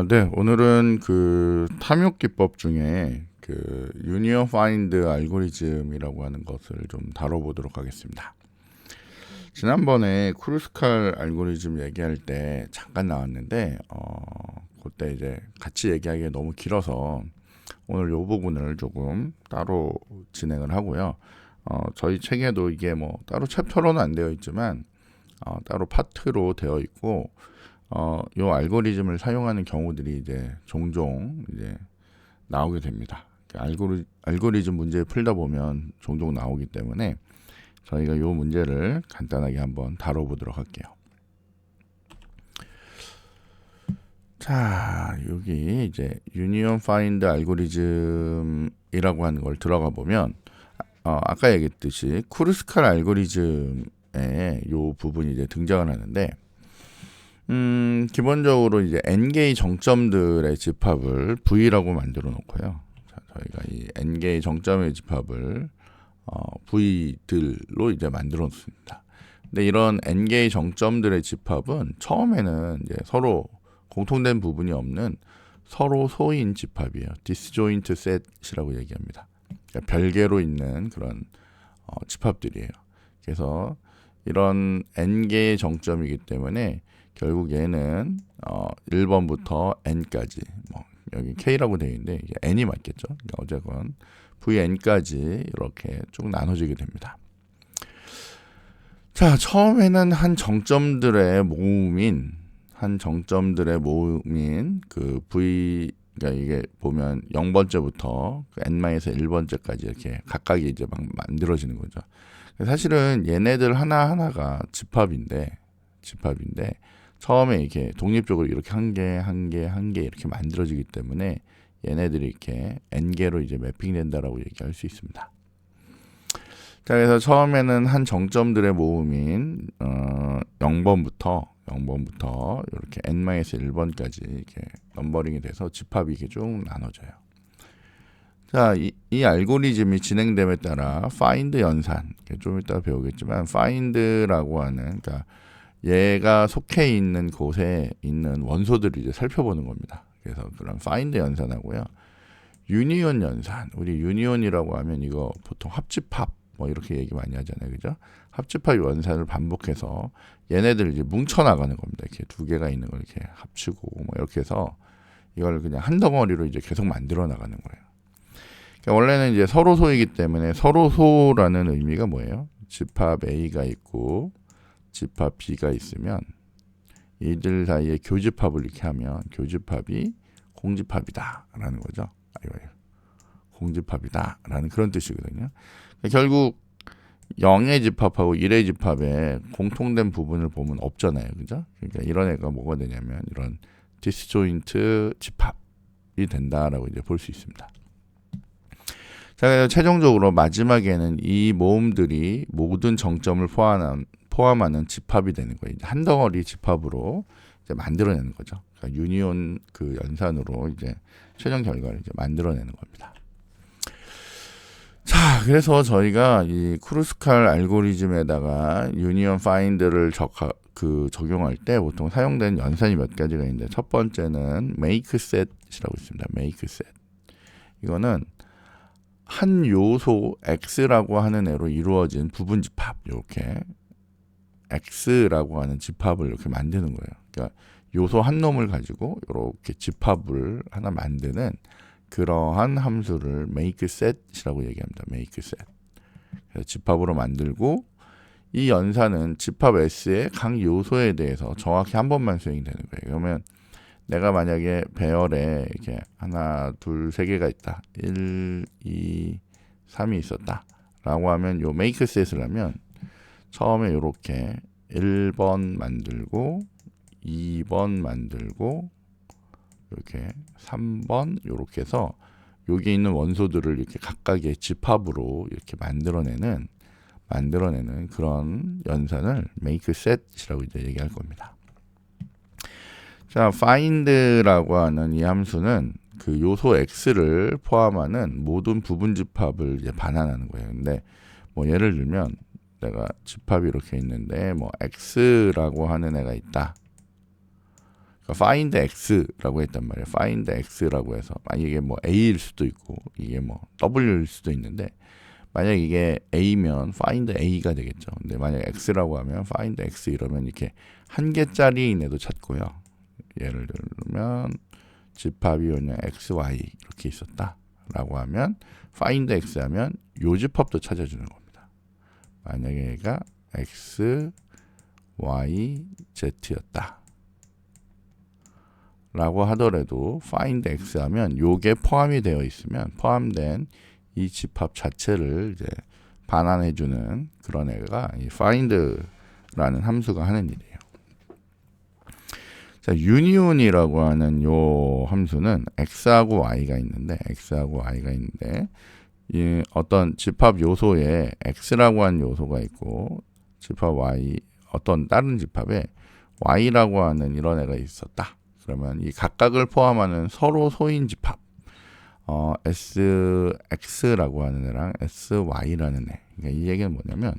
네. 오늘은 그 탐욕 기법 중에 그 유니언 파인드 알고리즘이라고 하는 것을 좀 다뤄보도록 하겠습니다. 지난번에 크루스칼 알고리즘 얘기할 때 잠깐 나왔는데 그때 이제 같이 얘기하기에 너무 길어서 오늘 이 부분을 조금 따로 진행을 하고요. 저희 책에도 이게 뭐 따로 챕터로는 안 되어 있지만 따로 파트로 되어 있고 요 알고리즘을 사용하는 경우들이 이제 종종 이제 나오게 됩니다. 알고리즘 문제 풀다 보면 종종 나오기 때문에 저희가 요 문제를 간단하게 한번 다뤄보도록 할게요. 자, 여기 이제 유니언 파인드 알고리즘이라고 하는 걸 들어가 보면 아까 얘기했듯이 크루스칼 알고리즘의 요 부분이 이제 등장을 하는데 기본적으로 이제 n개의 정점들의 집합을 V라고 만들어 놓고요. 자, 저희가 이 n개의 정점의 집합을 V들로 이제 만들어 놓습니다. 근데 이런 n개의 정점들의 집합은 처음에는 이제 서로 공통된 부분이 없는 서로 소인 집합이에요. disjoint set이라고 얘기합니다. 그러니까 별개로 있는 그런 집합들이에요. 그래서 이런 n개의 정점이기 때문에 결국 얘는 1번부터 n까지 뭐 여기 k라고 되어 있는데 이게 n이 맞겠죠. 그러니까 어쨌건 vn까지 이렇게 쭉 나눠지게 됩니다. 자, 처음에는 한 정점들의 모음인 그 v, 그러니까 이게 보면 0번째부터 그 n-1번째까지 이렇게 각각이 이제 막 만들어지는 거죠. 사실은 얘네들 하나하나가 집합인데 처음에 이렇게 독립적으로 이렇게 한 개 이렇게 만들어지기 때문에 얘네들이 이렇게 n개로 이제 매핑된다라고 얘기할 수 있습니다. 자, 그래서 처음에는 한 정점들의 모음인 0번부터 이렇게 n-1번까지 이렇게 넘버링이 돼서 집합이 이렇게 쭉 나눠져요. 자, 이 알고리즘이 진행됨에 따라 find 연산, 좀 이따 배우겠지만 find라고 하는, 그러니까 얘가 속해 있는 곳에 있는 원소들을 이제 살펴보는 겁니다. 그래서 그런 find 연산하고요. 유니온 연산, 우리 유니온이라고 하면 이거 보통 합집합 뭐 이렇게 얘기 많이 하잖아요, 그죠? 합집합 연산을 반복해서 얘네들 이제 뭉쳐 나가는 겁니다. 이렇게 두 개가 있는 걸 이렇게 합치고 뭐 이렇게 해서 이걸 그냥 한 덩어리로 이제 계속 만들어 나가는 거예요. 그러니까 원래는 이제 서로소이기 때문에 서로소라는 의미가 뭐예요? 집합 A가 있고 집합 B가 있으면 이들 사이에 교집합을 이렇게 하면 교집합이 공집합이다라는 거죠. 공집합이다라는 그런 뜻이거든요. 그러니까 결국 0의 집합하고 1의 집합에 공통된 부분을 보면 없잖아요. 그죠? 그러니까 이런 애가 뭐가 되냐면 이런 디스조인트 집합이 된다라고 이제 볼 수 있습니다. 자, 그래서 최종적으로 마지막에는 이 모음들이 모든 정점을 포함하는 집합이 되는 거예요. 한 덩어리 집합으로 이제 만들어내는 거죠. 그러니까 유니온 그 연산으로 이제 최종 결과를 이제 만들어내는 겁니다. 자, 그래서 저희가 이 크루스칼 알고리즘에다가 유니온 파인드를 적용할 때 보통 사용된 연산이 몇 가지가 있는데 첫 번째는 make set이라고 있습니다. make set. 이거는 한 요소 x라고 하는 애로 이루어진 부분 집합, 이렇게 x라고 하는 집합을 이렇게 만드는 거예요. 그러니까 요소 한 놈을 가지고 이렇게 집합을 하나 만드는 그러한 함수를 make set이라고 얘기합니다. make set. 그래서 집합으로 만들고 이 연산은 집합 S의 각 요소에 대해서 정확히 한 번만 수행이 되는 거예요. 그러면 내가 만약에 배열에 이렇게 하나, 둘, 세 개가 있다. 1, 2, 3이 있었다. 라고 하면 요 make set을 하면 처음에 이렇게 1번 만들고 2번 만들고 이렇게 3번 이렇게 해서 여기 있는 원소들을 이렇게 각각의 집합으로 이렇게 만들어내는 그런 연산을 make set이라고 이제 얘기할 겁니다. 자, find라고 하는 이 함수는 그 요소 x를 포함하는 모든 부분 집합을 이제 반환하는 거예요. 근데 뭐 예를 들면 내가 집합이 이렇게 있는데 뭐 x라고 하는 애가 있다. 그러니까 find x라고 했단 말이에요. find x라고 해서 이게 뭐 a일 수도 있고 이게 뭐 w일 수도 있는데 만약 이게 a면 find a가 되겠죠. 근데 만약 x라고 하면 find x 이러면 이렇게 한 개짜리 이내도 찾고요. 예를 들면 집합이 그냥 x, y 이렇게 있었다라고 하면 find x 하면 요 집합도 찾아주는 겁니다. 만약에 얘가 x, y, z였다 라고 하더라도 find x 하면 요게 포함이 되어 있으면 포함된 이 집합 자체를 이제 반환해주는 그런 애가 이 find라는 함수가 하는 일이에요. 자, union이라고 하는 요 함수는 x하고 y가 있는데 이 어떤 집합 요소에 x라고 하는 요소가 있고 집합 y 어떤 다른 집합에 y라고 하는 이런 애가 있었다. 그러면 이 각각을 포함하는 서로 소인 집합 sx라고 하는 애랑 sy라는 애. 그러니까 이 얘기는 뭐냐면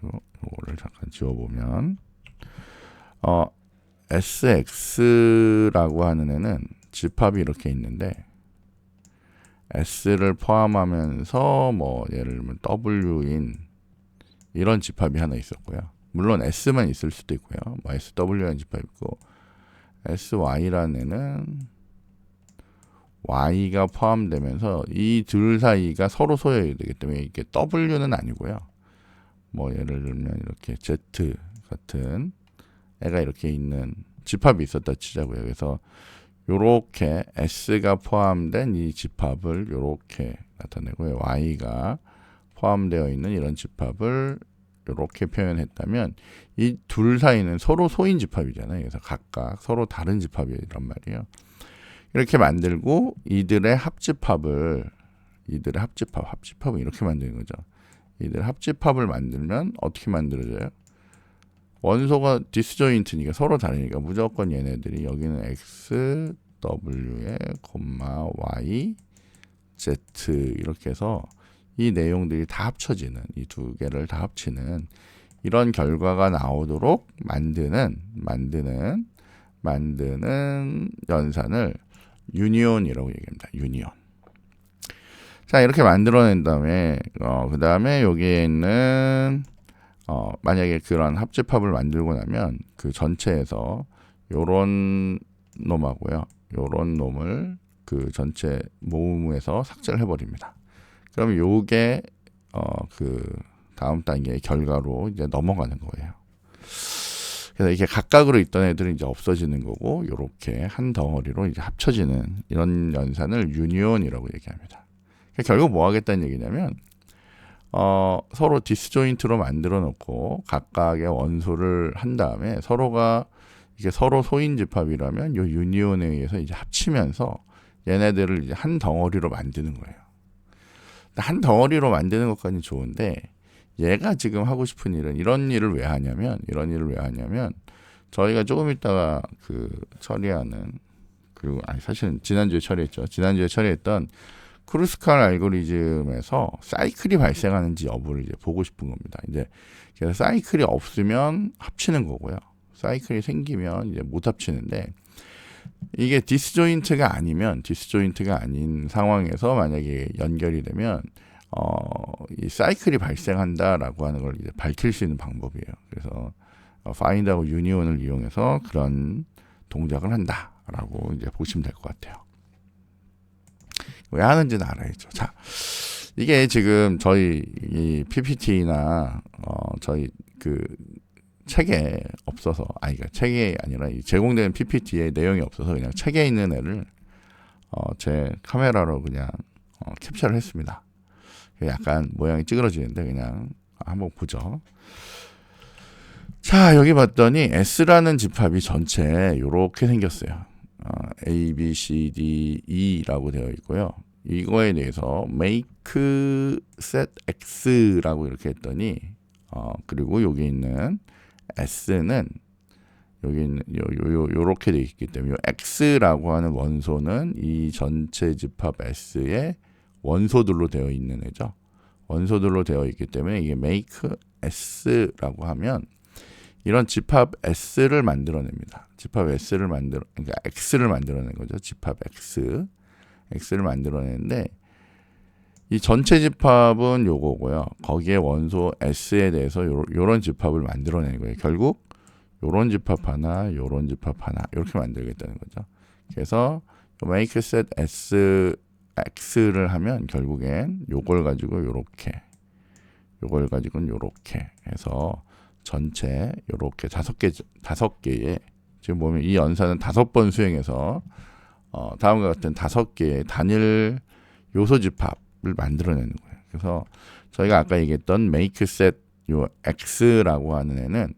이거를 잠깐 지워보면 sx라고 하는 애는 집합이 이렇게 있는데 s를 포함하면서 뭐 예를 들면 w인 이런 집합이 하나 있었고요. 물론 s만 있을 수도 있고요. 뭐 sw라는 집합이 있고 sy라는 애는 y가 포함되면서 이 둘 사이가 서로 소여야 되기 때문에 이게 w는 아니고요. 뭐 예를 들면 이렇게 z 같은 애가 이렇게 있는 집합이 있었다 치자고요. 그래서 요렇게 s가 포함된 이 집합을 요렇게 나타내고요. y가 포함되어 있는 이런 집합을 이렇게 표현했다면 이 둘 사이는 서로 소인 집합이잖아요. 그래서 각각 서로 다른 집합이란 말이에요. 이렇게 만들고 이들의 합집합은 이렇게 만드는 거죠. 이들 합집합을 만들면 어떻게 만들어져요? 원소가 디스조인트니까 서로 다르니까 무조건 얘네들이 여기는 x, w에 y, z 이렇게 해서 이 내용들이 다 합쳐지는 이 두 개를 다 합치는 이런 결과가 나오도록 만드는 연산을 유니온이라고 얘기합니다. 유니온. 자, 이렇게 만들어낸 다음에 그 다음에 여기에 있는 만약에 그런 합집합을 만들고 나면 그 전체에서 요런 놈하고요. 요런 놈을 그 전체 모음에서 삭제를 해버립니다. 그럼 요게 그 다음 단계의 결과로 이제 넘어가는 거예요. 그래서 이게 각각으로 있던 애들은 이제 없어지는 거고 요렇게 한 덩어리로 이제 합쳐지는 이런 연산을 유니온이라고 얘기합니다. 결국 뭐 하겠다는 얘기냐면 서로 디스조인트로 만들어 놓고 각각의 원소를 한 다음에 서로가 이게 서로 소인 집합이라면 요 유니온에 의해서 이제 합치면서 얘네들을 이제 한 덩어리로 만드는 거예요. 한 덩어리로 만드는 것까지는 좋은데 얘가 지금 하고 싶은 일은 이런 일을 왜 하냐면 저희가 조금 있다가 그 처리하는 그리고 사실은 지난주에 처리했던 크루스칼 알고리즘에서 사이클이 발생하는지 여부를 이제 보고 싶은 겁니다. 이제 그래서 사이클이 없으면 합치는 거고요. 사이클이 생기면 이제 못 합치는데 이게 디스조인트가 아닌 상황에서 만약에 연결이 되면 이 사이클이 발생한다라고 하는 걸 이제 밝힐 수 있는 방법이에요. 그래서 find하고 union을 이용해서 그런 동작을 한다라고 이제 보시면 될 것 같아요. 왜 하는지는 알아야죠. 자, 이게 지금 저희 이 PPT나 저희 그 책에 없어서 그러니까 책이 아니라 제공되는 PPT에 내용이 없어서 그냥 책에 있는 애를 제 카메라로 그냥 캡처를 했습니다. 약간 모양이 찌그러지는데 그냥 한번 보죠. 자, 여기 봤더니 S라는 집합이 전체 이렇게 생겼어요. A, B, C, D, E라고 되어 있고요. 이거에 대해서 make set X라고 이렇게 했더니 그리고 여기 있는 S는 여기 있는 요렇게 되어 있기 때문에 X라고 하는 원소는 이 전체 집합 S의 원소들로 되어 있는 애죠. 원소들로 되어 있기 때문에 이게 make S라고 하면 이런 집합 S를 만들어냅니다. 집합 S를 그러니까 X를 만들어낸 거죠. 집합 X를 만들어내는데 이 전체 집합은 요거고요. 거기에 원소 S에 대해서 요런 집합을 만들어내는 거예요. 결국 요런 집합 하나, 요런 집합 하나 이렇게 만들겠다는 거죠. 그래서 make set S X를 하면 결국엔 요걸 가지고 요렇게, 요걸 가지고는 요렇게 해서 전체 요렇게 5개의 지금 보면 이 연산은 5번 수행해서 다음과 같은 5개의 단일 요소 집합을 만들어내는 거예요. 그래서 저희가 아까 얘기했던 make set 요 X라고 하는 애는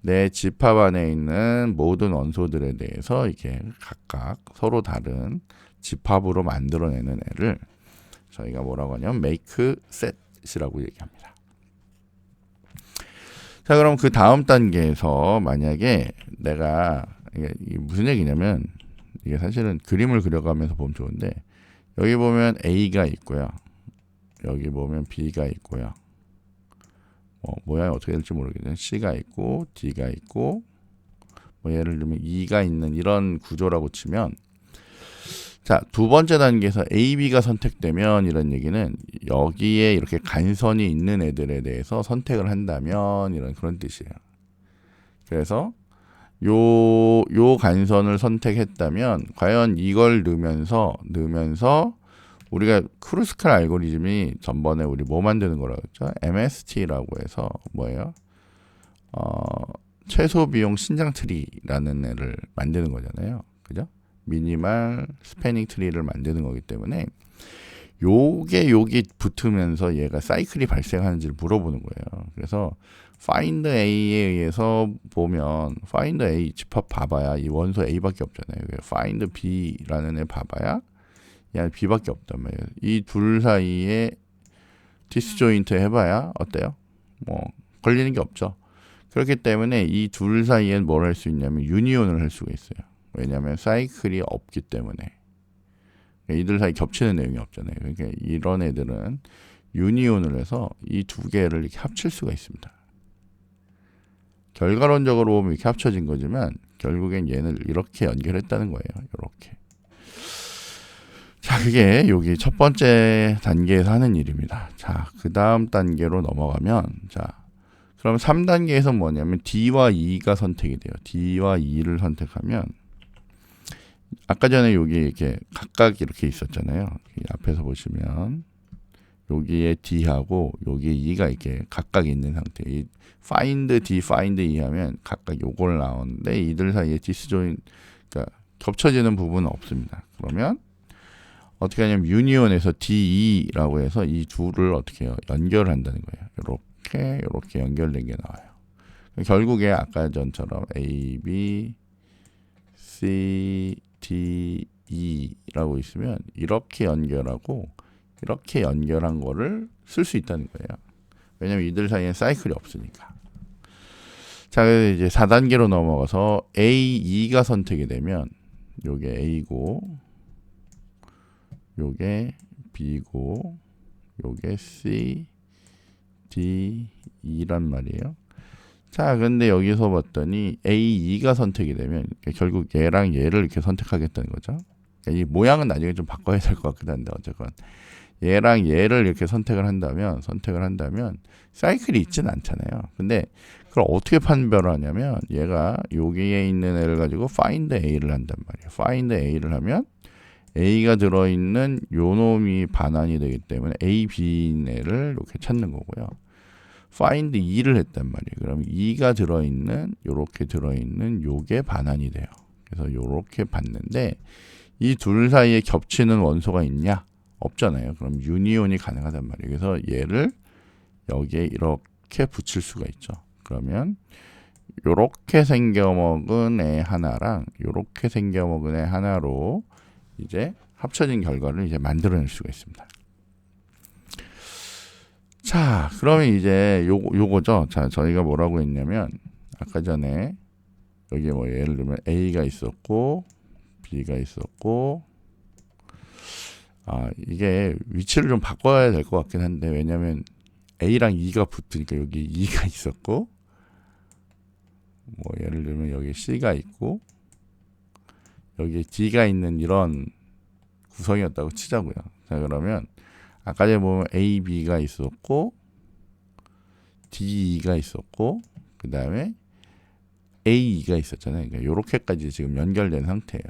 내 집합 안에 있는 모든 원소들에 대해서 이렇게 각각 서로 다른 집합으로 만들어내는 애를 저희가 뭐라고 하냐면 make set이라고 얘기합니다. 자, 그럼 그 다음 단계에서 만약에 내가 이게 무슨 얘기냐면 이게 사실은 그림을 그려가면서 보면 좋은데 여기 보면 A가 있고요. 여기 보면 B가 있고요. 모양이 어떻게 될지 모르겠는데 C가 있고 D가 있고 예를 들면 E가 있는 이런 구조라고 치면 자, 두 번째 단계에서 A, B가 선택되면 이런 얘기는 여기에 이렇게 간선이 있는 애들에 대해서 선택을 한다면 이런 그런 뜻이에요. 그래서 요 간선을 선택했다면 과연 이걸 넣으면서 우리가 크루스칼 알고리즘이 전번에 우리 뭐 만드는 거라고 했죠? MST라고 해서 뭐예요? 최소 비용 신장 트리라는 애를 만드는 거잖아요. 그죠? 미니멀 스패닝 트리를 만드는 거기 때문에 요게 여기 붙으면서 얘가 사이클이 발생하는지를 물어보는 거예요. 그래서 find A에 의해서 보면 find A 집합 봐봐야 이 원소 A밖에 없잖아요. find B라는 애 봐봐야 야 B밖에 없단 말이에요. 이 둘 사이에 디스조인트 해봐야 어때요? 뭐 걸리는 게 없죠. 그렇기 때문에 이 둘 사이엔 뭘 할 수 있냐면 유니온을 할 수가 있어요. 왜냐하면 사이클이 없기 때문에 이들 사이 겹치는 내용이 없잖아요. 그러니까 이런 애들은 유니온을 해서 이 두 개를 이렇게 합칠 수가 있습니다. 결과론적으로 보면 이렇게 합쳐진 거지만 결국엔 얘를 이렇게 연결했다는 거예요. 이렇게. 자, 그게 여기 첫 번째 단계에서 하는 일입니다. 자, 그 다음 단계로 넘어가면 자, 그럼 3단계에서 뭐냐면 D와 E가 선택이 돼요. D와 E를 선택하면 아까 전에 여기 이렇게 각각 이렇게 있었잖아요. 앞에서 보시면 여기에 D하고 여기에 E가 이렇게 각각 있는 상태. 이 find D, find E 하면 각각 요걸 나오는데 이들 사이에 디스조인, 그러니까 겹쳐지는 부분은 없습니다. 그러면 어떻게 하냐면 유니온에서 DE라고 해서 이 둘을 어떻게 해요? 연결한다는 거예요. 이렇게 연결된 게 나와요. 결국에 아까 전처럼 A, B, C, D, E라고 있으면 이렇게 연결하고 이렇게 연결한 거를 쓸 수 있다는 거예요. 왜냐면 이들 사이엔 사이클이 없으니까. 자, 그래서 이제 4단계로 넘어가서 A, E가 선택이 되면 요게 A고 요게 B고 요게 C, D, E란 말이에요. 자, 근데 여기서 봤더니 A, E가 선택이 되면 결국 얘랑 얘를 이렇게 선택하겠다는 거죠. 이 모양은 나중에 좀 바꿔야 될 것 같긴 한데 어쨌건 얘랑 얘를 이렇게 선택을 한다면 사이클이 있지는 않잖아요. 근데 그걸 어떻게 판별하냐면 얘가 여기에 있는 애를 가지고 find A를 한단 말이에요. find A를 하면 A가 들어있는 요 놈이 반환이 되기 때문에 A, B인 애를 이렇게 찾는 거고요. find E를 했단 말이에요. 그럼 E가 들어있는 요렇게 들어있는 요게 반환이 돼요. 그래서 요렇게 봤는데 이 둘 사이에 겹치는 원소가 있냐? 없잖아요. 그럼 유니온이 가능하단 말이에요. 그래서 얘를 여기에 이렇게 붙일 수가 있죠. 그러면 요렇게 생겨먹은 애 하나랑 요렇게 생겨먹은 애 하나로 이제 합쳐진 결과를 이제 만들어낼 수가 있습니다. 자, 그러면 이제 요거죠. 자, 저희가 뭐라고 했냐면 아까 전에 여기 뭐 예를 들면 A가 있었고 B가 있었고 이게 위치를 좀 바꿔야 될 것 같긴 한데 왜냐면 A랑 E가 붙으니까 여기 E가 있었고 뭐 예를 들면 여기 C가 있고 여기에 D가 있는 이런 구성이었다고 치자고요. 자, 그러면 아까 전에 보면 A, B가 있었고 D가 있었고 그 다음에 A가 있었잖아요. 그러니까 이렇게까지 지금 연결된 상태예요.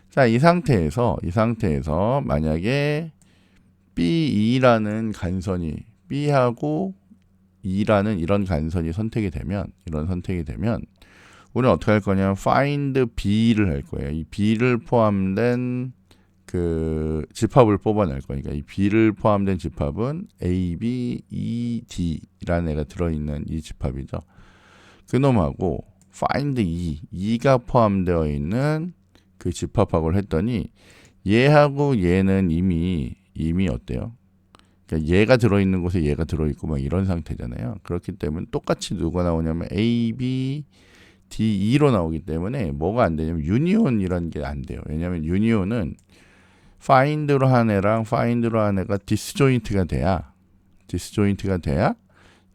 자, 이 상태에서 만약에 B2라는 간선이 B하고 2라는 이런 간선이 선택이 되면 우리는 어떻게 할 거냐면 find B를 할 거예요. 이 B를 포함된 그 집합을 뽑아낼 거니까 이 B를 포함된 집합은 A, B, E, D라는 애가 들어있는 이 집합이죠. 그놈하고 find E가 포함되어 있는 그 집합학을 했더니 얘하고 얘는 이미 어때요? 그러니까 얘가 들어있는 곳에 얘가 들어있고 막 이런 상태잖아요. 그렇기 때문에 똑같이 누가 나오냐면 A, B, D, E로 나오기 때문에 뭐가 안 되냐면 유니온이라는 게 안 돼요. 왜냐하면 유니온은 find로 한 애랑 find로 한 애가 디스조인트가 돼야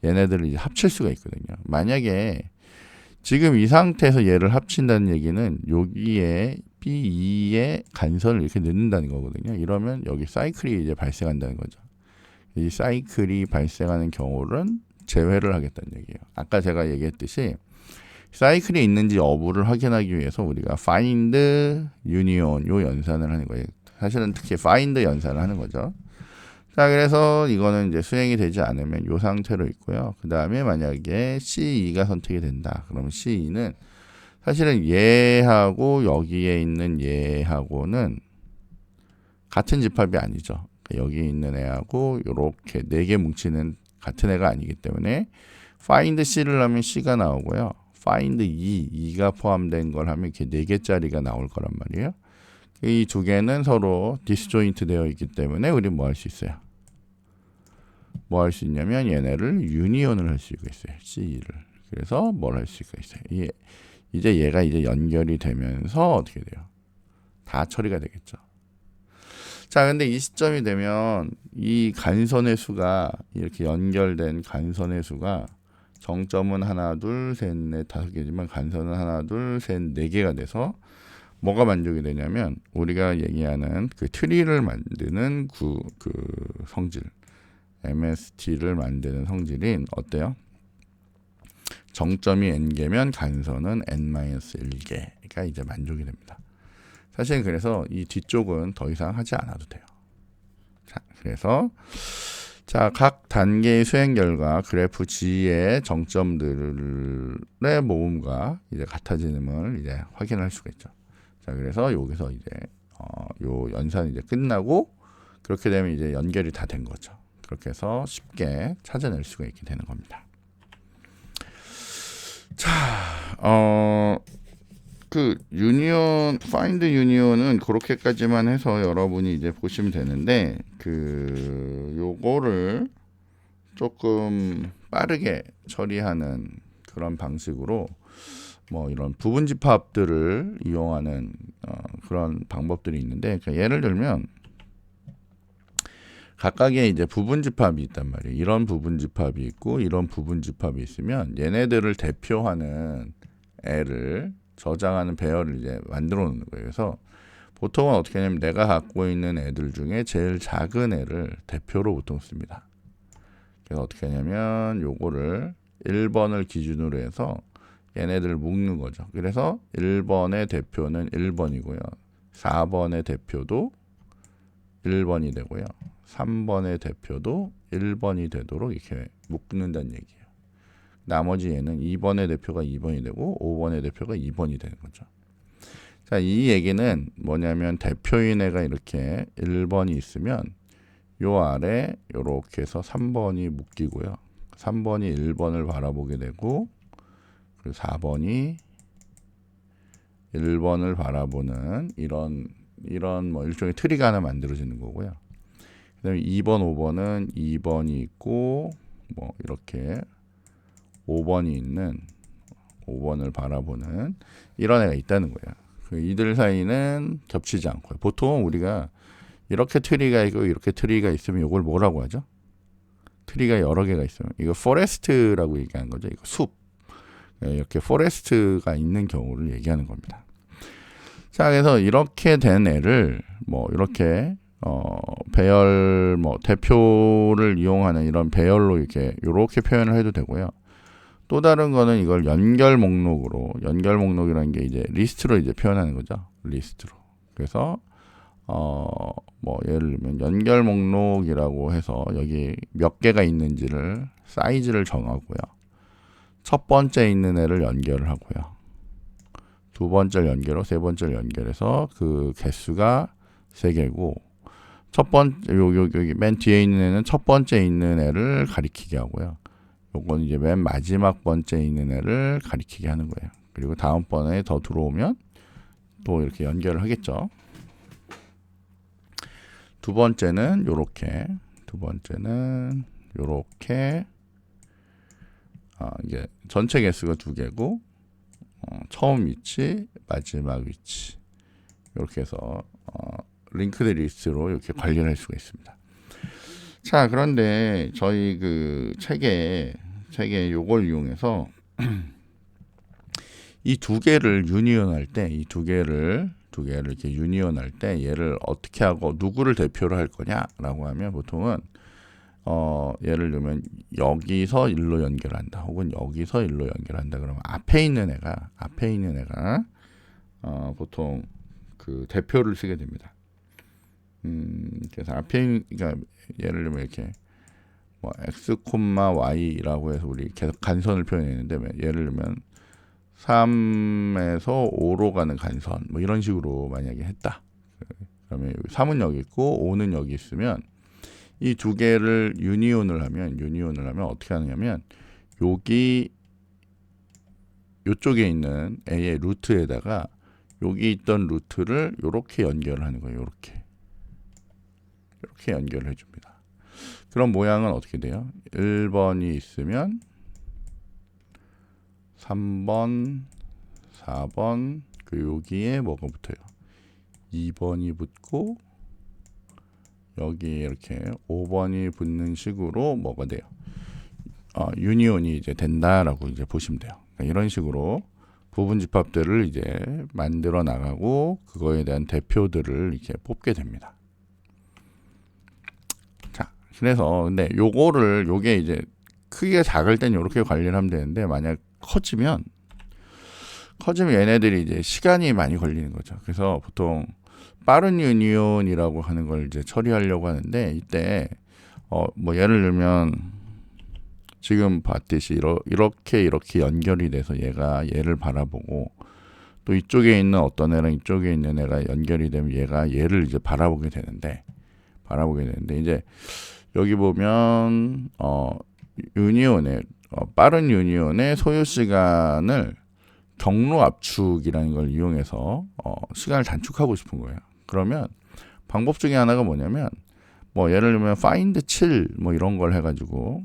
얘네들을 이제 합칠 수가 있거든요. 만약에 지금 이 상태에서 얘를 합친다는 얘기는 여기에 B2의 간선을 이렇게 넣는다는 거거든요. 이러면 여기 사이클이 이제 발생한다는 거죠. 이 사이클이 발생하는 경우는 제외를 하겠다는 얘기예요. 아까 제가 얘기했듯이 사이클이 있는지 여부를 확인하기 위해서 우리가 find union 요 연산을 하는 거예요. 사실은 특히 find 연산을 하는 거죠. 자, 그래서 이거는 이제 수행이 되지 않으면 이 상태로 있고요. 그 다음에 만약에 C2가 선택이 된다. 그러면 C2는 사실은 얘하고 여기에 있는 얘하고는 같은 집합이 아니죠. 여기 있는 애하고 이렇게 4개 뭉치는 같은 애가 아니기 때문에 find C를 하면 C가 나오고요. find E가 포함된 걸 하면 이렇게 4개짜리가 나올 거란 말이에요. 이 두 개는 서로 디스조인트 되어 있기 때문에 우리 뭐 할 수 있어요? 뭐 할 수 있냐면 얘네를 유니온을 할 수가 있어요. C를. 그래서 뭘 할 수가 있어요? 이제 얘가 이제 연결이 되면서 어떻게 돼요? 다 처리가 되겠죠. 자, 근데 이 시점이 되면 이 간선의 수가 이렇게 연결된 간선의 수가 정점은 하나, 둘, 셋, 넷, 5개지만 간선은 하나, 둘, 셋, 4개가 돼서 뭐가 만족이 되냐면 우리가 얘기하는 그 트리를 만드는 그 성질 MST를 만드는 성질인 어때요? 정점이 n개면 간선은 n-1개가 이제 만족이 됩니다. 사실 그래서 이 뒤쪽은 더 이상 하지 않아도 돼요. 자, 그래서 각 단계의 수행 결과 그래프 G의 정점들의 모음과 이제 같아짐을 이제 확인할 수가 있죠. 자, 그래서 여기서 이제 요 연산이 이제 끝나고 그렇게 되면 이제 연결이 다 된 거죠. 그렇게 해서 쉽게 찾아낼 수가 있게 되는 겁니다. 자, 그 유니온, 파인드 유니온은 그렇게까지만 해서 여러분이 이제 보시면 되는데 요거를 조금 빠르게 처리하는 그런 방식으로 뭐 이런 부분 집합들을 이용하는 그런 방법들이 있는데, 그러니까 예를 들면 각각의 이제 부분 집합이 있단 말이에요. 이런 부분 집합이 있고 이런 부분 집합이 있으면 얘네들을 대표하는 애를 저장하는 배열을 이제 만들어 놓는 거예요. 그래서 보통은 어떻게 하냐면 내가 갖고 있는 애들 중에 제일 작은 애를 대표로 보통 씁니다. 그래서 어떻게 하냐면 요거를 1번을 기준으로 해서 얘네들을 묶는 거죠. 그래서 1번의 대표는 1번이고요. 4번의 대표도 1번이 되고요. 3번의 대표도 1번이 되도록 이렇게 묶는다는 얘기예요. 나머지 얘는 2번의 대표가 2번이 되고 5번의 대표가 2번이 되는 거죠. 자, 이 얘기는 뭐냐면 대표인 애가 이렇게 1번이 있으면 요 아래 요렇게 해서 3번이 묶이고요. 3번이 1번을 바라보게 되고 그리고 4번이 1번을 바라보는 이런 뭐 일종의 트리가 하나 만들어지는 거고요. 그다음에 2번, 5번은 2번이 있고 뭐 이렇게 5번이 있는 5번을 바라보는 이런 애가 있다는 거예요. 이들 사이는 겹치지 않고요. 보통 우리가 이렇게 트리가 있고 이렇게 트리가 있으면 이걸 뭐라고 하죠? 트리가 여러 개가 있으면 이거 포레스트라고 얘기하는 거죠. 이거 숲. 이렇게 포레스트가 있는 경우를 얘기하는 겁니다. 자, 그래서 이렇게 된 애를 뭐 이렇게 배열 뭐 대표를 이용하는 이런 배열로 이렇게 표현을 해도 되고요. 또 다른 거는 이걸 연결 목록이라는 게 이제 리스트로 이제 표현하는 거죠. 리스트로. 그래서 뭐 예를 들면 연결 목록이라고 해서 여기 몇 개가 있는지를 사이즈를 정하고요. 첫 번째 있는 애를 연결을 하고요. 두 번째 연결로 세 번째 연결해서 그 개수가 3개고 첫 번째 여기 맨 뒤에 있는 애는 첫 번째 있는 애를 가리키게 하고요. 요건 이제 맨 마지막 번째 있는 애를 가리키게 하는 거예요. 그리고 다음번에 더 들어오면 또 이렇게 연결을 하겠죠. 두 번째는 요렇게 이게 전체 개수가 2개고 처음 위치, 마지막 위치 이렇게 해서 링크드 리스트로 이렇게 관리를 할 수가 있습니다. 자, 그런데 저희 그 책에 요걸 이용해서 이 2개를 유니온할 때, 이 2개를 이렇게 유니온할 때 얘를 어떻게 하고 누구를 대표로 할 거냐라고 하면 보통은 예를 들면 여기서 일로 연결한다, 혹은 여기서 일로 연결한다. 그러면 앞에 있는 애가 보통 그 대표를 쓰게 됩니다. 그래서 그러니까 예를 들면 이렇게 뭐 x, y라고 해서 우리 계속 간선을 표현했는데 예를 들면 3에서 5로 가는 간선 뭐 이런 식으로 만약에 했다. 그러면 3은 여기 있고 5는 여기 있으면 이 2개를 유니온을 하면 어떻게 하느냐면 여기 요쪽에 있는 A의 루트에다가 여기 있던 루트를 요렇게 연결을 하는 거예요. 이렇게 연결을 해줍니다. 그럼 모양은 어떻게 돼요? 1번이 있으면 3번, 4번, 여기에 뭐가 붙어요? 2번이 붙고 여기 이렇게 5번이 붙는 식으로 뭐가 돼요? 유니온이 이제 된다라고 이제 보시면 돼요. 그러니까 이런 식으로 부분 집합들을 이제 만들어 나가고 그거에 대한 대표들을 이렇게 뽑게 됩니다. 자, 그래서 근데 요게 이제 크기가 작을 땐 이렇게 관리를 하면 되는데 만약 커지면 얘네들이 이제 시간이 많이 걸리는 거죠. 그래서 보통 빠른 유니온이라고 하는 걸 이제 처리하려고 하는데 이때 뭐 예를 들면 지금 봤듯이 이렇게 연결이 돼서 얘를 바라보고 또 이쪽에 있는 어떤 애랑 이쪽에 있는 애가 연결이 되면 얘를 이제 바라보게 되는데 이제 여기 보면 유니온의 빠른 유니온의 소요 시간을 경로 압축이라는 걸 이용해서 시간을 단축하고 싶은 거예요. 그러면 방법 중에 하나가 뭐냐면 뭐 예를 들면 find 7 뭐 이런 걸 해가지고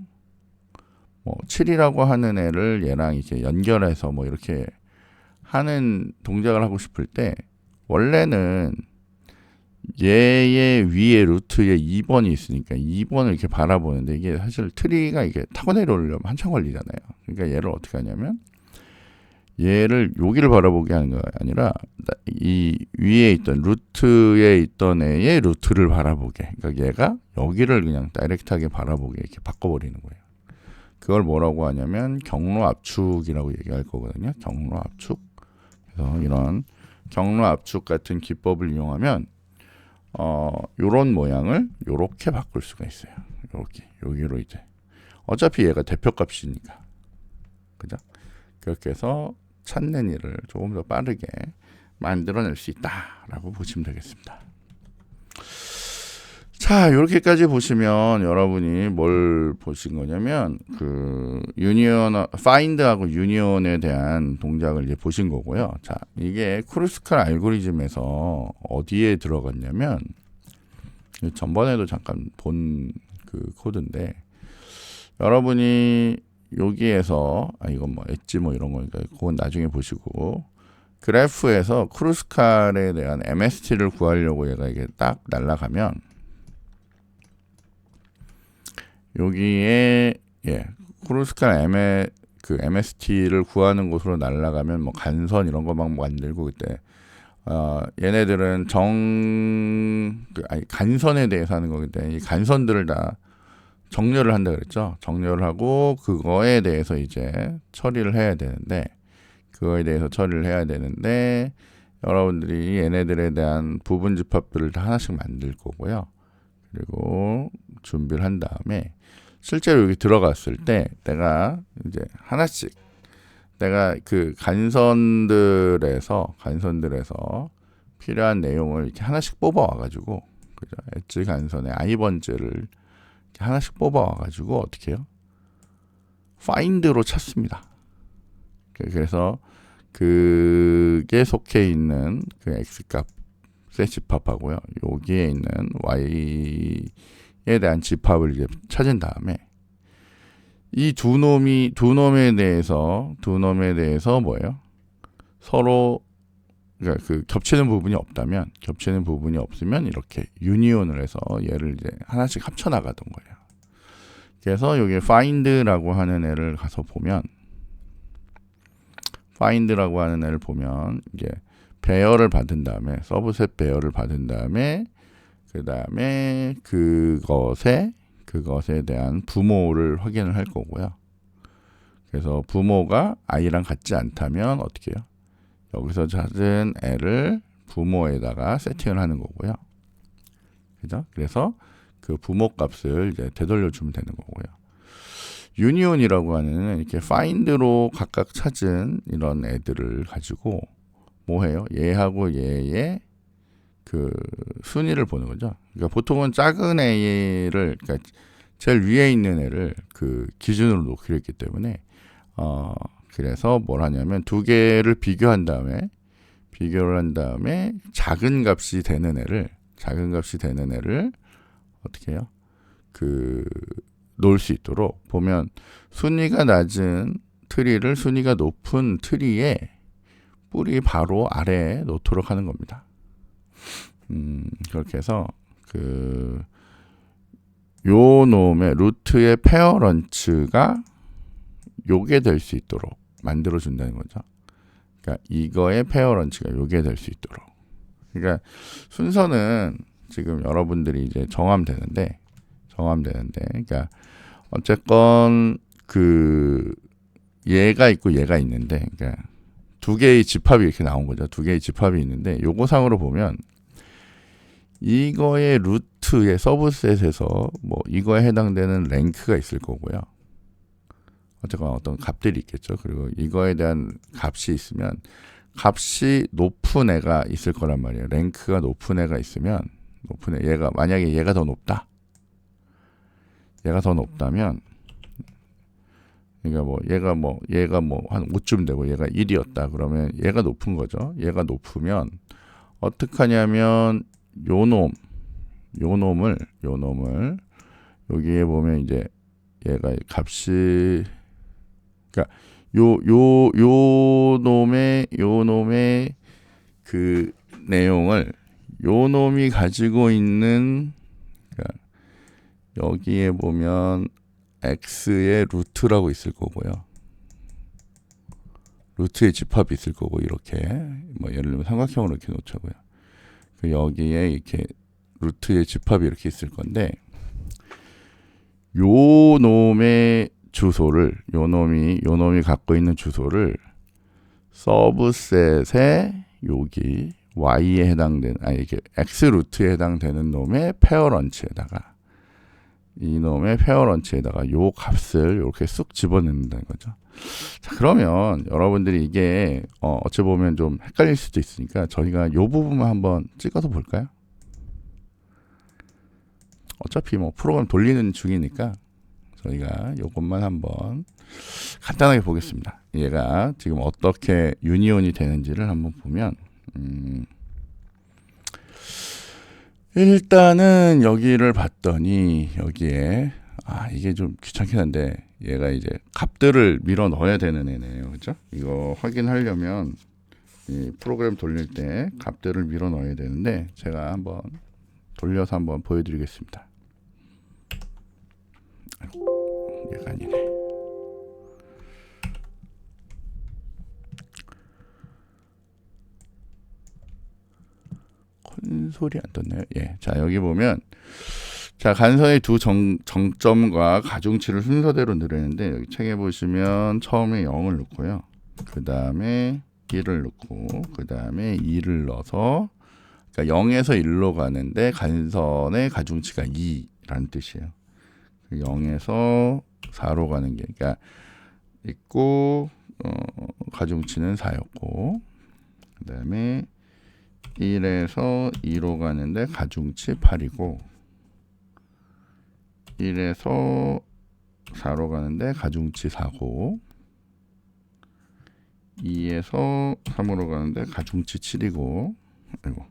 뭐 7이라고 하는 애를 얘랑 이렇게 연결해서 뭐 이렇게 하는 동작을 하고 싶을 때 원래는 얘의 위에 루트에 2번이 있으니까 2번을 이렇게 바라보는데 이게 사실 트리가 이게 타고 내려오려면 한참 걸리잖아요. 그러니까 얘를 어떻게 하냐면 얘를 여기를 바라보게 하는 게 아니라 이 위에 있던 루트에 있던 애의 루트를 바라보게. 그러니까 얘가 여기를 그냥 다이렉트하게 바라보게 이렇게 바꿔버리는 거예요. 그걸 뭐라고 하냐면 경로 압축이라고 얘기할 거거든요. 경로 압축. 그래서 이런 경로 압축 같은 기법을 이용하면 요런 모양을 요렇게 바꿀 수가 있어요. 요렇게 여기로 이제 어차피 얘가 대표값이니까 그죠? 그렇게 해서 찾는 일을 조금 더 빠르게 만들어낼 수 있다라고 보시면 되겠습니다. 자, 이렇게까지 보시면 여러분이 뭘 보신 거냐면 그 find하고 유니온에 대한 동작을 이제 보신 거고요. 자, 이게 크루스칼 알고리즘에서 어디에 들어갔냐면 전번에도 잠깐 본 그 코드인데 여러분이 여기에서 이건 뭐 엣지 뭐 이런 거니까 그건 나중에 보시고 그래프에서 크루스칼에 대한 MST를 구하려고 얘가 이게 딱 날아가면 여기에 크루스칼 그 MST를 구하는 곳으로 날아가면 뭐 간선 이런 거 막 만들고 그때 얘네들은 간선에 대해서 하는 거기 때문에 이 간선들을 다 정렬을 한다 그랬죠. 정렬을 하고 그거에 대해서 이제 처리를 해야 되는데 여러분들이 얘네들에 대한 부분 집합들을 다 하나씩 만들 거고요. 그리고 준비를 한 다음에 실제로 여기 들어갔을 때 내가 이제 하나씩 내가 그 간선들에서 필요한 내용을 이렇게 하나씩 뽑아 와가지고 그죠? 엣지 간선의 아이번즈를 이렇게 하나씩 뽑아 와가지고 어떻게 해요? find로 찾습니다. 그래서 그게 속해 있는 그 x값의 집합하고요. 여기에 있는 y에 대한 집합을 이제 찾은 다음에 이 두 놈에 대해서 뭐예요? 서로 그러니까 그 겹치는 부분이 없으면 이렇게 유니온을 해서 얘를 이제 하나씩 합쳐 나가던 거예요. 그래서 여기 find라고 하는 애를 가서 보면 이게 배열을 받은 다음에 서브셋 배열을 받은 다음에 그 다음에 그것에 대한 부모를 확인을 할 거고요. 그래서 부모가 i랑 같지 않다면 어떻게 해요? 여기서 찾은 애를 부모에다가 세팅을 하는 거고요. 그죠? 그래서 그 부모 값을 이제 되돌려 주면 되는 거고요. 유니온이라고 하는 이렇게 find로 각각 찾은 이런 애들을 가지고 뭐 해요? 얘하고 얘의 그 순위를 보는 거죠. 그러니까 보통은 작은 애를 그러니까 제일 위에 있는 애를 그 기준으로 놓기로 했기 때문에 그래서 뭘 하냐면 두 개를 비교를 한 다음에 작은 값이 되는 애를 어떻게 해요? 그 놓을 수 있도록 보면 순위가 낮은 트리를 순위가 높은 트리에 뿌리 바로 아래에 놓도록 하는 겁니다. 그렇게 해서 요 놈의 루트의 페어런츠가 요게 될 수 있도록 만들어 준다는 거죠. 그러니까 이거의 페어런츠가 요게 될 수 있도록. 그러니까 순서는 지금 여러분들이 이제 정하면 되는데 그러니까 어쨌건 그 얘가 있고 얘가 있는데 그러니까 두 개의 집합이 이렇게 나온 거죠. 두 개의 집합이 있는데 요거상으로 보면 이거의 루트의 서브셋에서 뭐 이거에 해당되는 랭크가 있을 거고요. 어쨌건 어떤 값들이 있겠죠. 그리고 이거에 대한 값이 있으면 값이 높은 애가 있을 거란 말이에요. 랭크가 높은 애가 있으면 만약에 얘가 더 높다. 얘가 더 높다면 그러니까 얘가 한 5쯤 되고 얘가 1이었다. 그러면 얘가 높은 거죠. 얘가 높으면 어떻게 하냐면 요 놈을 여기에 보면 이제 얘가 값이 그러니까 요 놈의 그 내용을 요 놈이 가지고 있는 그러니까 여기에 보면 x의 루트라고 있을 거고요. 루트의 집합이 있을 거고 이렇게 뭐 예를 들면 삼각형으로 이렇게 놓자고요. 그 여기에 이렇게 루트의 집합이 이렇게 있을 건데 요 놈의 주소를 요 놈이 갖고 있는 주소를 서브셋의 여기 y에 해당되는 이게 x 루트에 해당되는 놈의 페어런치에다가 이놈의 페어런치에다가 요 값을 이렇게 쑥 집어넣는다는 거죠. 자, 그러면 여러분들이 이게 어찌 보면 좀 헷갈릴 수도 있으니까 저희가 요 부분만 한번 찍어서 볼까요? 어차피 뭐 프로그램 돌리는 중이니까 저희가 요것만 한번 간단하게 보겠습니다. 얘가 지금 어떻게 유니온이 되는지를 한번 보면 일단은 여기를 봤더니 여기에 이게 좀 귀찮긴 한데 얘가 이제 값들을 밀어 넣어야 되는 애네요. 그죠? 이거 확인하려면 이 프로그램 돌릴 때 값들을 밀어 넣어야 되는데 제가 한번 돌려서 한번 보여드리겠습니다. 얘가 아니네. 소리 안 떴나요? 예. 자, 여기 보면 자, 간선의 두 정점과 가중치를 순서대로 늘리는데 여기 책에 보시면 처음에 0을 넣고요. 그 다음에 1을 넣고 그 다음에 2를 넣어서 그러니까 0에서 1로 가는데 간선의 가중치가 2라는 뜻이에요. 0에서 4로 가는 게 그러니까 있고 가중치는 4였고 그 다음에 1에서 2로 가는데 가중치 8이고 1에서 4로 가는데 가중치 4고 2에서 3으로 가는데 가중치 7이고 아이고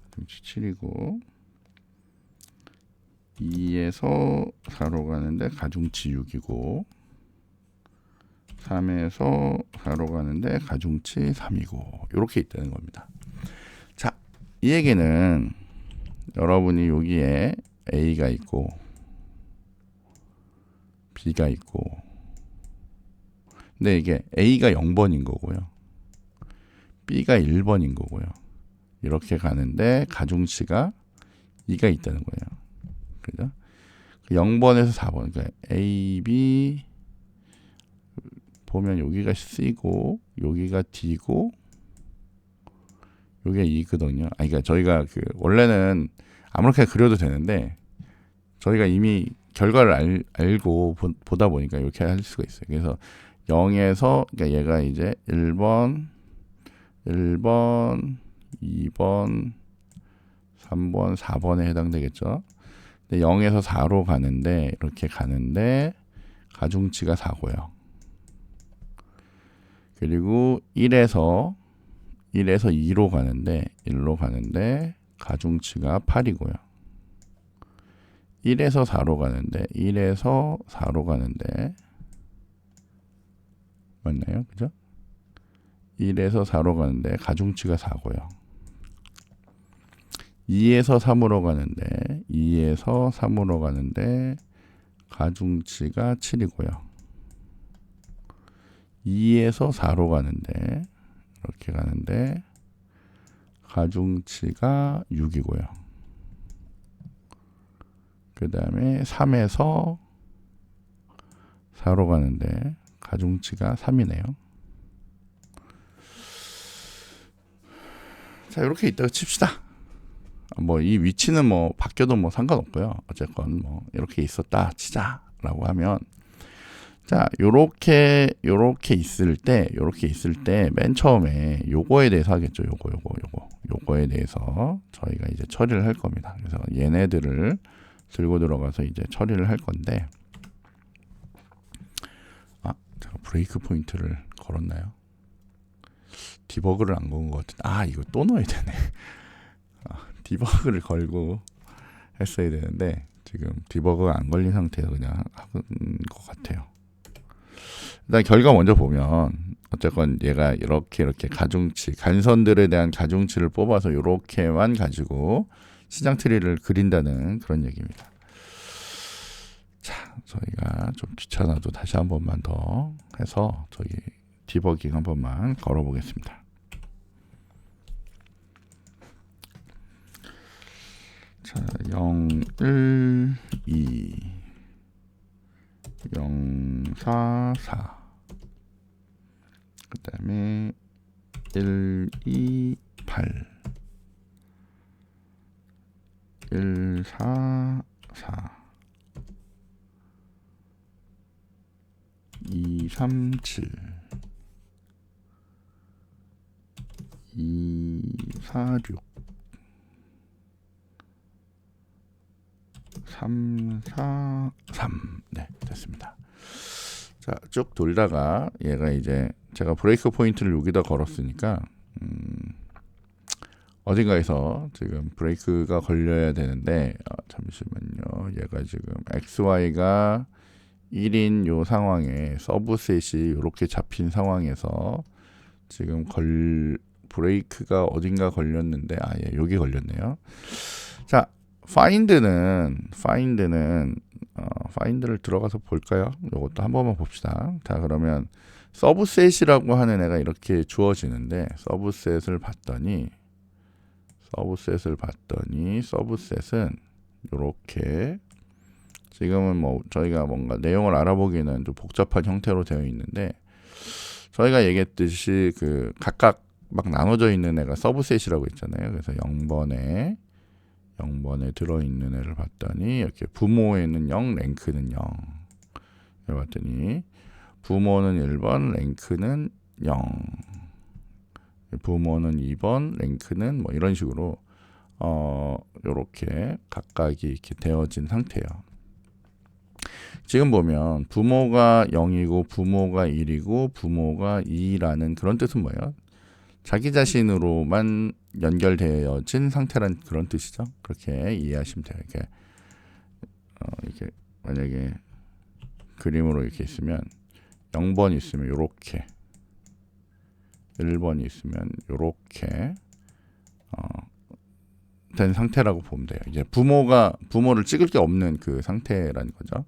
가중치 7이고 2에서 4로 가는데 가중치 6이고 3에서 4로 가는데 가중치 3이고 이렇게 있다는 겁니다. 자, 이 얘기는 여러분이 여기에 A가 있고 B가 있고 근데 이게 A가 0번인 거고요. B가 1번인 거고요. 이렇게 가는데 가중치가 2가 있다는 거예요. 그죠? 0번에서 4번 그러니까 A, B 보면 여기가 C고 여기가 D고 여기가 E거든요. 그러니까 저희가 원래는 아무렇게 그려도 되는데 저희가 이미 결과를 알고 보다 보니까 이렇게 할 수가 있어요. 그래서 0에서 그러니까 얘가 이제 1번, 2번, 3번, 4번에 해당되겠죠. 근데 0에서 4로 가는데 이렇게 가는데 가중치가 4고요. 그리고 1에서 2로 가는데 1로 가는데 가중치가 8이고요. 1에서 4로 가는데 맞나요? 그죠? 1에서 4로 가는데 가중치가 4고요. 2에서 3으로 가는데 가중치가 7이고요. 2에서 4로 가는데 이렇게 가는데 가중치가 6이고요. 그 다음에 3에서 4로 가는데 가중치가 3이네요. 자, 이렇게 있다가 칩시다. 뭐 이 위치는 뭐 바뀌어도 뭐 상관없고요. 어쨌건 뭐 이렇게 있었다 치자라고 하면 자, 요렇게 있을 때 맨 처음에 요거에 대해서 하겠죠. 요거에 대해서 저희가 이제 처리를 할 겁니다. 그래서 얘네들을 들고 들어가서 이제 처리를 할 건데 제가 브레이크 포인트를 걸었나요? 디버그를 안 건 것 같은데 이거 또 넣어야 되네. 디버그를 걸고 했어야 되는데 지금 디버그가 안 걸린 상태에서 그냥 하는 것 같아요. 일단 결과 먼저 보면 어쨌건 얘가 이렇게 가중치 간선들에 대한 가중치를 뽑아서 이렇게만 가지고 시장 트리를 그린다는 그런 얘기입니다. 자, 저희가 좀 귀찮아도 다시 한 번만 더 해서 저기 디버깅 한 번만 걸어보겠습니다. 자, 0, 1, 2, 0, 4, 4. 그 다음에 1, 2, 8. 1, 4, 4. 2, 3, 7. 2, 4, 6. 3, 4, 3. 네, 됐습니다. 자, 쭉 돌다가 얘가 이제 제가 브레이크 포인트를 여기다 걸었으니까 어딘가에서 지금 브레이크가 걸려야 되는데 잠시만요. 얘가 지금 XY가 1인 요 상황에 서브셋이 이렇게 잡힌 상황에서 지금 브레이크가 어딘가 걸렸는데 예, 여기 걸렸네요. 자, 파인드를 들어가서 볼까요? 이것도 한 번만 봅시다. 자, 그러면 서브셋이라고 하는 애가 이렇게 주어지는데 서브셋을 봤더니 서브셋을 봤더니 서브셋은 요렇게 지금은 뭐 저희가 뭔가 내용을 알아보기는 좀 복잡한 형태로 되어 있는데 저희가 얘기했듯이 그 각각 막 나눠져 있는 애가 서브셋이라고 있잖아요. 그래서 0번에 들어있는 애를 봤더니 이렇게 부모에는 0, 랭크는 0 봤더니 부모는 1번, 랭크는 0 부모는 2번, 랭크는 뭐 이런 식으로 요렇게 각각이 이렇게 되어진 상태예요. 지금 보면 부모가 0이고 부모가 1이고 부모가 2라는 그런 뜻은 뭐예요? 자기 자신으로만 연결되어진 상태란 그런 뜻이죠. 그렇게 이해하시면 돼요. 이렇게 만약에 그림으로 이렇게 있으면 0번이 있으면 요렇게 1번이 있으면 요렇게 된 상태라고 보면 돼요. 이제 부모를 찍을 게 없는 그 상태라는 거죠.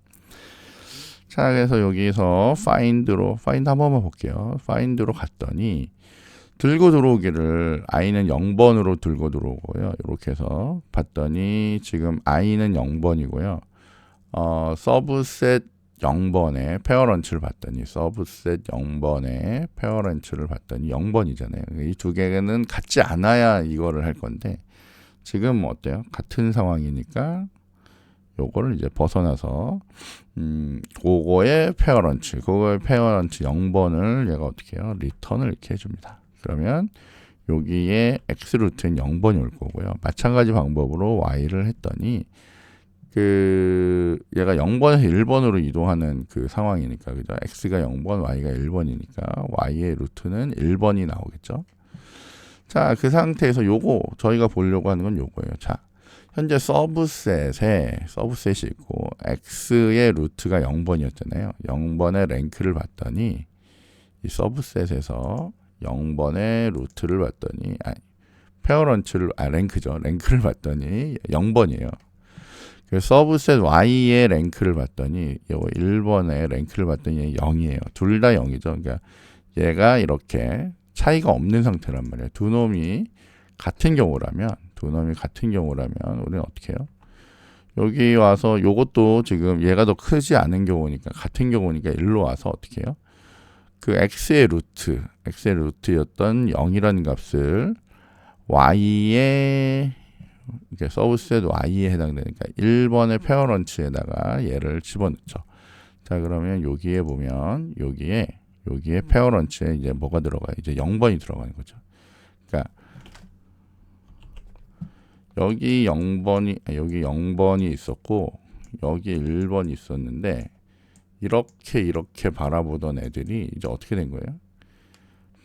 자, 그래서 여기서 find 한 번만 볼게요. find로 갔더니 들고 들어오기를 i는 0번으로 들고 들어오고요. 이렇게 해서 봤더니 지금 i는 0번이고요. 서브셋 0번에 페어런츠를 봤더니 서브셋 0번에 페어런츠를 봤더니 0번이잖아요. 이 두 개는 같지 않아야 이거를 할 건데 지금 뭐 어때요? 같은 상황이니까 요거를 이제 벗어나서 그거의 페어런츠 0번을 얘가 어떻게 해요? 리턴을 이렇게 해줍니다. 그러면 여기에 x 루트는 0번이 올 거고요. 마찬가지 방법으로 y를 했더니 그 얘가 0번에서 1번으로 이동하는 그 상황이니까 그죠? x가 0번, y가 1번이니까 y의 루트는 1번이 나오겠죠. 자, 그 상태에서 요거 저희가 보려고 하는 건 요거예요. 자, 현재 서브셋이 있고 x의 루트가 0번이었잖아요. 0번의 랭크를 봤더니 이 서브셋에서 0번의 루트를 봤더니 랭크를 봤더니 0번이에요. 그래서 서브셋 y의 랭크를 봤더니 요 1번의 랭크를 봤더니 0이에요. 둘 다 0이죠. 그러니까 얘가 이렇게 차이가 없는 상태란 말이에요. 두 놈이 같은 경우라면 우리는 어떻게 해요? 여기 와서 요것도 지금 얘가 더 크지 않은 경우니까 같은 경우니까 일로 와서 어떻게 해요? 그 x의 루트였던 0이라는 값을 y의 이렇게 서브셋 y에 해당되니까 1번의 페어런츠에다가 얘를 집어넣죠. 자, 그러면 여기에 보면 여기에 페어런츠에 이제 뭐가 들어가요? 이제 0번이 들어가는 거죠. 그러니까 여기 0번이 있었고 여기 1번이 있었는데 이렇게 바라보던 애들이 이제 어떻게 된 거예요?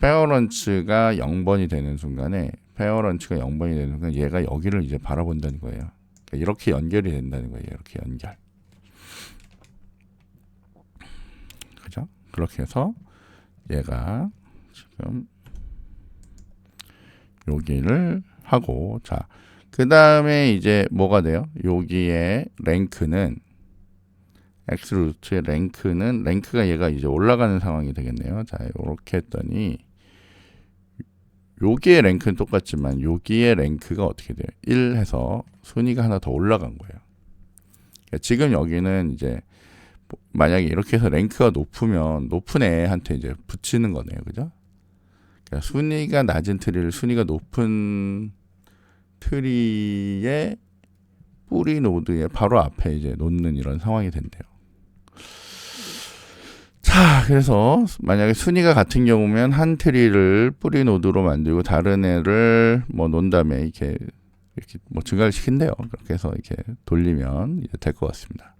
페어런츠가 0번이 되는 순간에 얘가 여기를 이제 바라본다는 거예요. 그러니까 이렇게 연결이 된다는 거예요. 이렇게 연결. 그죠? 그렇게 해서 얘가 지금 여기를 하고 자, 그 다음에 이제 뭐가 돼요? 여기에 랭크는 x 루트의 랭크가 얘가 이제 올라가는 상황이 되겠네요. 자, 이렇게 했더니 여기의 랭크는 똑같지만 여기의 랭크가 어떻게 돼요? 1 해서 순위가 하나 더 올라간 거예요. 그러니까 지금 여기는 이제 만약에 이렇게 해서 랭크가 높은 애한테 이제 붙이는 거네요. 그죠? 그러니까 순위가 낮은 트리를 순위가 높은 트리의 뿌리 노드의 바로 앞에 이제 놓는 이런 상황이 된대요. 자, 그래서 만약에 순위가 같은 경우면 한 트리를 뿌리 노드로 만들고 다른 애를 뭐 놓은 다음에 이렇게 뭐 증가를 시킨대요. 그렇게 해서 이렇게 돌리면 이제 될 것 같습니다.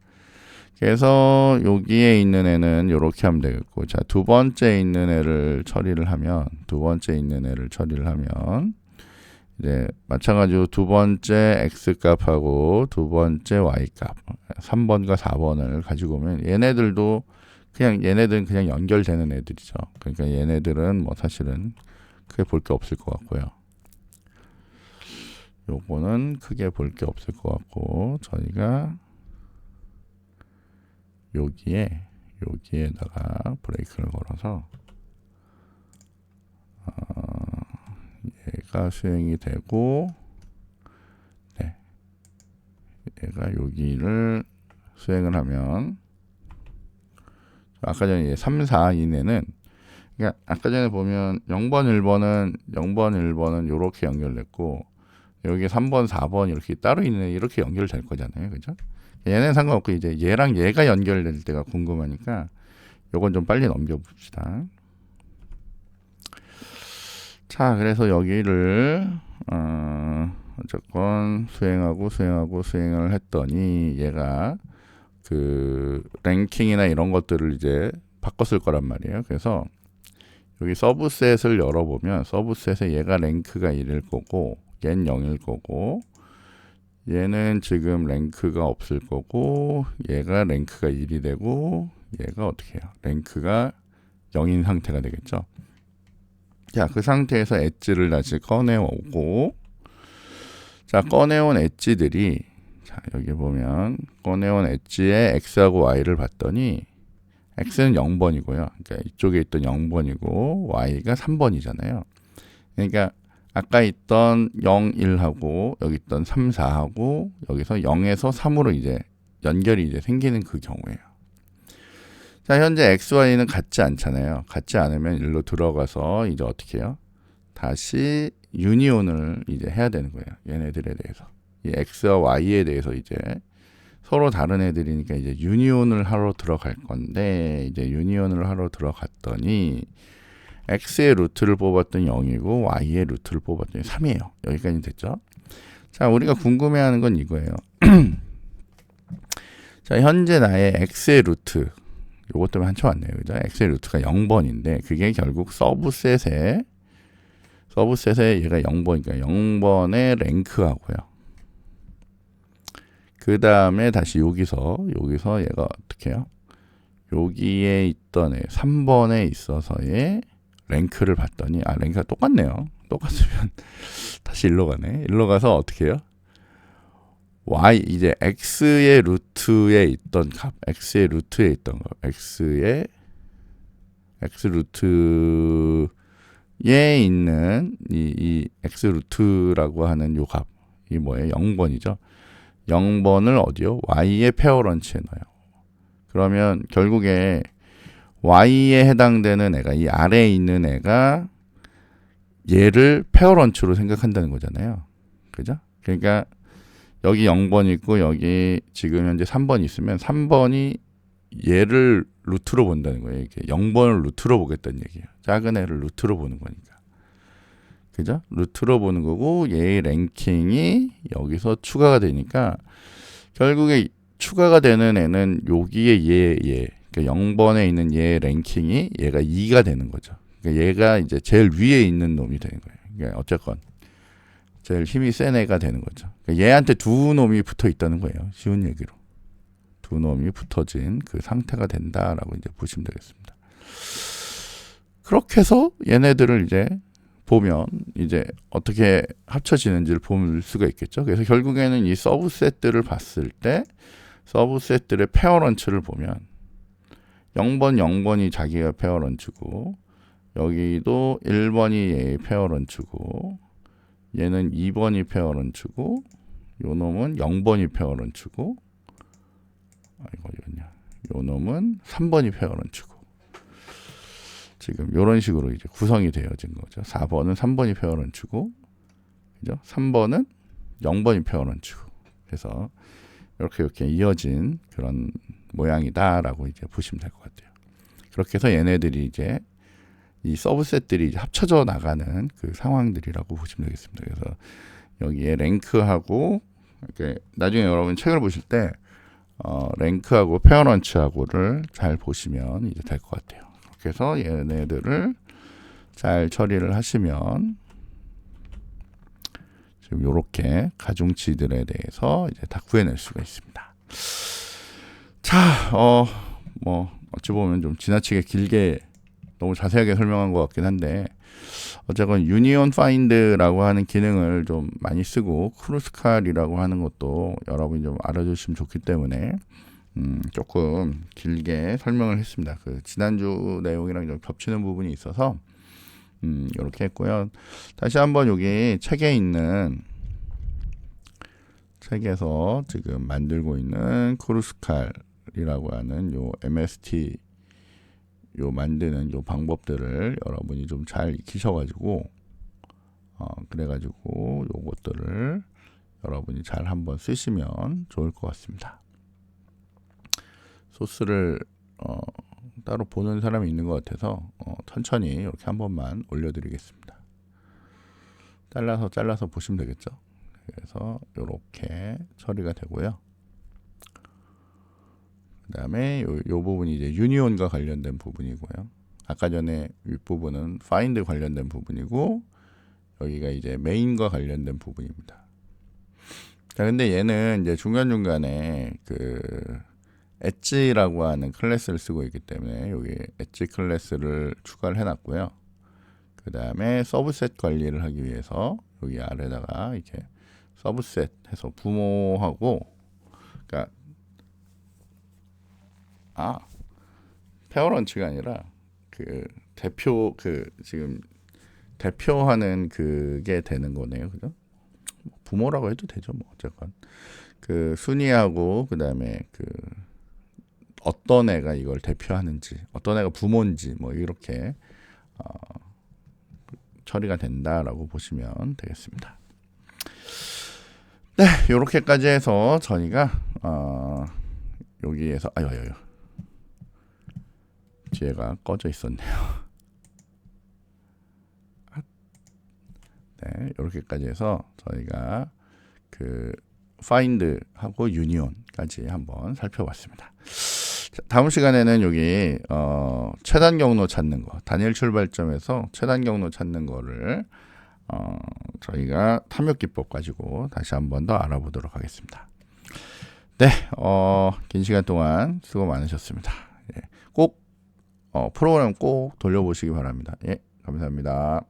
그래서 여기에 있는 애는 이렇게 하면 되겠고, 자, 두 번째 있는 애를 처리를 하면 이제 마찬가지로 두 번째 x 값하고 두 번째 y 값 3번과 4번을 가지고 오면 얘네들은 그냥 연결되는 애들이죠. 그러니까 얘네들은 뭐 사실은 크게 볼 게 없을 것 같고요. 요거는 크게 볼 게 없을 것 같고 저희가 여기에다가 브레이크를 걸어서 얘가 수행이 되고 여기를 수행을 하면 아까 전에 3, 4 이내는 그러니까 아까 전에 보면 0번, 1번은 이렇게 연결됐고 여기 3번, 4번 이렇게 따로 있는 이렇게 연결될 거잖아요. 그죠? 얘는 상관없고 이제 얘랑 얘가 연결될 때가 궁금하니까 요건 좀 빨리 넘겨봅시다. 자, 그래서 여기를 어쨌건 수행을 했더니 얘가 그 랭킹이나 이런 것들을 이제 바꿨을 거란 말이에요. 그래서 여기 서브셋을 열어보면 서브셋에 얘가 랭크가 1일 거고 얘는 0일 거고 얘는 지금 랭크가 없을 거고 얘가 랭크가 1이 되고 얘가 어떻게 해요? 랭크가 0인 상태가 되겠죠. 자, 그 상태에서 엣지를 다시 꺼내오고 자, 꺼내온 엣지들이 자, 여기 보면 꺼내온 엣지에 x하고 y를 봤더니 x는 0번이고요. 그러니까 이쪽에 있던 0번이고 y가 3번이잖아요. 그러니까 아까 있던 0, 1하고 여기 있던 3, 4하고 여기서 0에서 3으로 이제 연결이 이제 생기는 그 경우예요. 자, 현재 x, y는 같지 않잖아요. 같지 않으면 일로 들어가서 이제 어떻게 해요? 다시 유니온을 이제 해야 되는 거예요. 얘네들에 대해서. 이 x와 y에 대해서 이제 서로 다른 애들이니까 이제 유니온을 하러 들어갈 건데 이제 유니온을 하러 들어갔더니 x의 루트를 뽑았더니 0이고 y의 루트를 뽑았더니 3이에요. 여기까지 됐죠? 자, 우리가 궁금해하는 건 이거예요. 자, 현재 나의 x의 루트 요것 때문에 한참 왔네요. 그죠? x의 루트가 0번인데 그게 결국 서브셋에 얘가 0번이니까 0번의 랭크하고요. 그 다음에 다시 여기서 얘가 어떻게 해요? 여기에 있던 애 3번에 있어서의 랭크를 봤더니 랭크가 똑같네요. 똑같으면 다시 일로 가네. 일로 가서 어떻게 해요? 이제 x의 루트에 있던 값, x의 루트에 있던 값, x 루트에 있는 이 x 루트라고 하는 요 값, 이 뭐예요? 0번이죠. 0번을 어디요? y의 페어런치에 넣어요. 그러면 결국에 y에 해당되는 애가 이 아래에 있는 애가 얘를 페어런치로 생각한다는 거잖아요. 그죠? 그러니까 여기 0번 있고 여기 지금 현재 3번 있으면 3번이 얘를 루트로 본다는 거예요. 이렇게 0번을 루트로 보겠다는 얘기예요. 작은 애를 루트로 보는 거니까. 그죠? 루트로 보는 거고 얘의 랭킹이 여기서 추가가 되니까 결국에 추가가 되는 애는 여기에 얘 그러니까 0번에 있는 얘의 랭킹이 얘가 2가 되는 거죠. 그러니까 얘가 이제 제일 위에 있는 놈이 되는 거예요. 그러니까 어쨌건 제일 힘이 센 애가 되는 거죠. 그러니까 얘한테 두 놈이 붙어 있다는 거예요. 쉬운 얘기로. 두 놈이 붙어진 그 상태가 된다라고 이제 보시면 되겠습니다. 그렇게 해서 얘네들을 이제 보면 이제 어떻게 합쳐지는지를 볼 수가 있겠죠. 그래서 결국에는 이 서브셋들을 봤을 때 서브셋들의 페어런츠를 보면 0번이 자기가 페어런츠고 여기도 1번이 얘의 페어런츠고 얘는 2번이 페어런츠고 요 놈은 0번이 페어런츠고 요 놈은 3번이 페어런츠고 지금 이런 식으로 이제 구성이 되어진 거죠. 4번은 3번이 페어런츠고 그죠? 3번은 0번이 페어런츠고 그래서 이렇게 이어진 그런 모양이다라고 이제 보시면 될 것 같아요. 그렇게 해서 얘네들이 이제 이 서브셋들이 이제 합쳐져 나가는 그 상황들이라고 보시면 되겠습니다. 그래서 여기에 랭크하고 이렇게 나중에 여러분 책을 보실 때 랭크하고 페어런츠하고를 잘 보시면 이제 될 것 같아요. 그렇게 해서 얘네들을 잘 처리를 하시면 지금 이렇게 가중치들에 대해서 이제 다 구해낼 수가 있습니다. 자, 뭐 어찌 보면 좀 지나치게 길게 너무 자세하게 설명한 것 같긴 한데 어쨌건 유니온 파인드라고 하는 기능을 좀 많이 쓰고 크루스칼이라고 하는 것도 여러분이 좀 알아주시면 좋기 때문에 조금 길게 설명을 했습니다. 그 지난주 내용이랑 좀 겹치는 부분이 있어서 이렇게 했고요. 다시 한번 여기 책에 있는 책에서 지금 만들고 있는 크루스칼이라고 하는 요 MST 요 만드는 요 방법들을 여러분이 좀 잘 익히셔가지고 그래가지고 요것들을 여러분이 잘 한번 쓰시면 좋을 것 같습니다. 소스를 따로 보는 사람이 있는 것 같아서 천천히 이렇게 한 번만 올려드리겠습니다. 잘라서 보시면 되겠죠. 그래서 이렇게 처리가 되고요. 그 다음에 요 부분이 이제 유니온과 관련된 부분이고요. 아까 전에 윗부분은 find 관련된 부분이고 여기가 이제 main과 관련된 부분입니다. 자, 근데 얘는 이제 중간중간에 그 엣지라고 하는 클래스를 쓰고 있기 때문에 여기 엣지 클래스를 추가를 해놨고요. 그 다음에 서브셋 관리를 하기 위해서 여기 아래다가 이렇게 서브셋 해서 부모하고, 그러니까 페어런치가 아니라 그 대표 지금 대표하는 그게 되는 거네요, 그죠? 부모라고 해도 되죠, 뭐 어쨌건 그 순위하고 그 다음에 그 어떤 애가 이걸 대표하는지, 어떤 애가 부모인지 뭐 이렇게 처리가 된다라고 보시면 되겠습니다. 네, 이렇게까지 해서 저희가 여기에서 아유 뒤에가 꺼져 있었네요. 네, 이렇게까지 해서 저희가 그 find하고 union까지 한번 살펴봤습니다. 자, 다음 시간에는 여기 최단 경로 찾는 거, 단일 출발점에서 최단 경로 찾는 거를 저희가 탐욕 기법 가지고 다시 한번 더 알아보도록 하겠습니다. 네, 긴 시간 동안 수고 많으셨습니다. 예, 꼭 프로그램 꼭 돌려보시기 바랍니다. 예, 감사합니다.